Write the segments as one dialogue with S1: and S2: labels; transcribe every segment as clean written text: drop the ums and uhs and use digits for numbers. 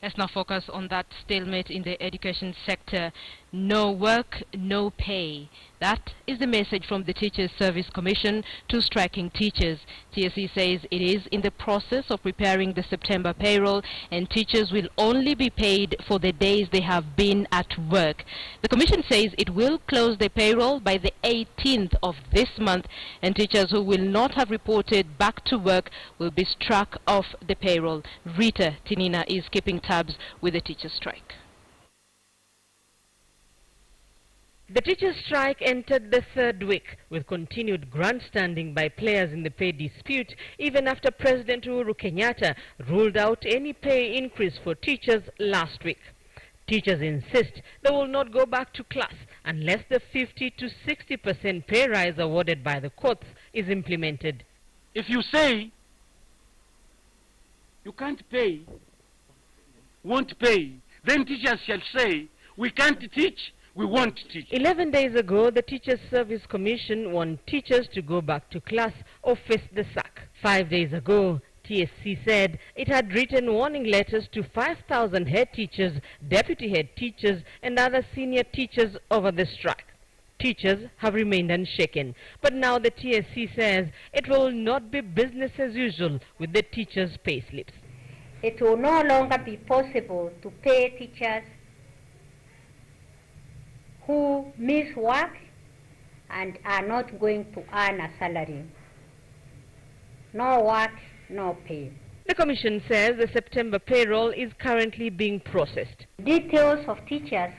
S1: Let's now focus on that stalemate in the education sector. No work, no pay. That is the message from the Teachers Service Commission to striking teachers. TSC says it is in the process of preparing the September payroll, and teachers will only be paid for the days they have been at work. The Commission says it will close the payroll by the 18th of this month, and teachers who will not have reported back to work will be struck off the payroll. Rita Tinina is keeping tabs with the teachers' strike. The teachers' strike entered the third week with continued grandstanding by players in the pay dispute, even after President Uhuru Kenyatta ruled out any pay increase for teachers last week. Teachers insist they will not go back to class unless the 50 to 60% pay rise awarded by the courts is implemented.
S2: If you say you can't pay, won't pay, then teachers shall say we can't teach, we won't teach.
S1: 11 days ago, the Teachers Service Commission warned teachers to go back to class or face the sack. 5 days ago, TSC said it had written warning letters to 5,000 head teachers, deputy head teachers and other senior teachers over the strike. Teachers have remained unshaken, but now the TSC says it will not be business as usual with the teachers' pay slips.
S3: It will no longer be possible to pay teachers who miss work and are not going to earn a salary. No work, no pay.
S1: The Commission says the September payroll is currently being processed.
S3: Details of teachers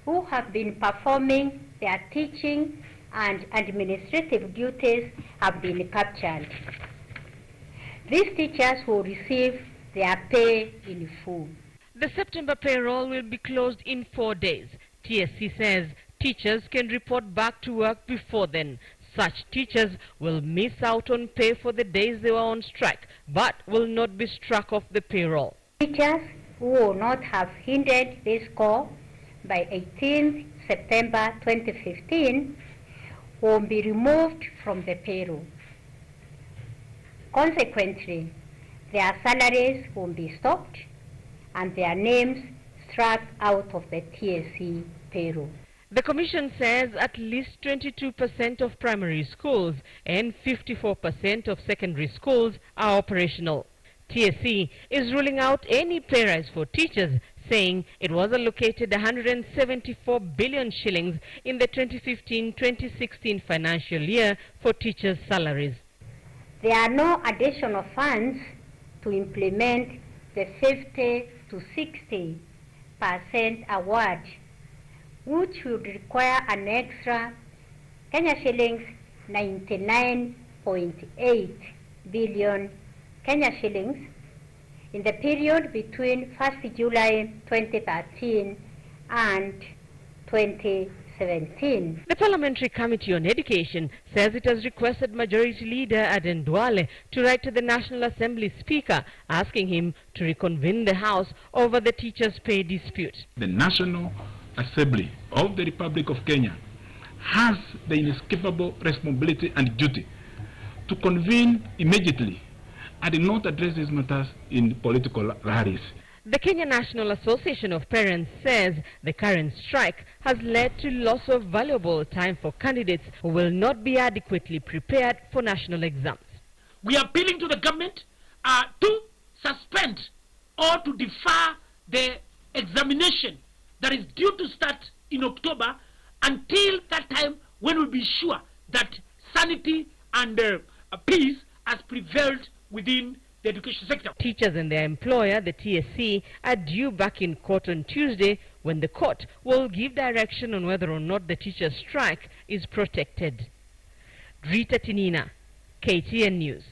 S3: who have been performing their teaching and administrative duties have been captured. These teachers will receive their pay in full.
S1: The September payroll will be closed in 4 days. TSC says teachers can report back to work before then. Such teachers will miss out on pay for the days they were on strike, but will not be struck off the payroll.
S3: Teachers who will not have hindered this call by 18th September 2015 will be removed from the payroll. Consequently, their salaries will be stopped and their names struck out of the TSC payroll.
S1: The Commission says at least 22% of primary schools and 54% of secondary schools are operational. TSC is ruling out any pay rise for teachers, saying it was allocated 174 billion shillings in the 2015-2016 financial year for teachers' salaries.
S3: There are no additional funds to implement the 50 to 60% award, which would require an extra Kenya shillings 99.8 billion Kenya shillings in the period between 1st July 2013 and 2017.
S1: The Parliamentary Committee on Education says it has requested Majority Leader Aden Duale to write to the National Assembly Speaker asking him to reconvene the House over the teachers' pay dispute.
S4: The National Assembly of the Republic of Kenya has the inescapable responsibility and duty to convene immediately and not address these matters in political rallies.
S1: The Kenya National Association of Parents says the current strike has led to loss of valuable time for candidates who will not be adequately prepared for national exams.
S2: We are appealing to the government to suspend or to defer the examination that is due to start in October until that time when we'll be sure that sanity and peace has prevailed within the education sector.
S1: Teachers and their employer, the TSC, are due back in court on Tuesday when the court will give direction on whether or not the teachers' strike is protected. Rita Tinina, KTN News.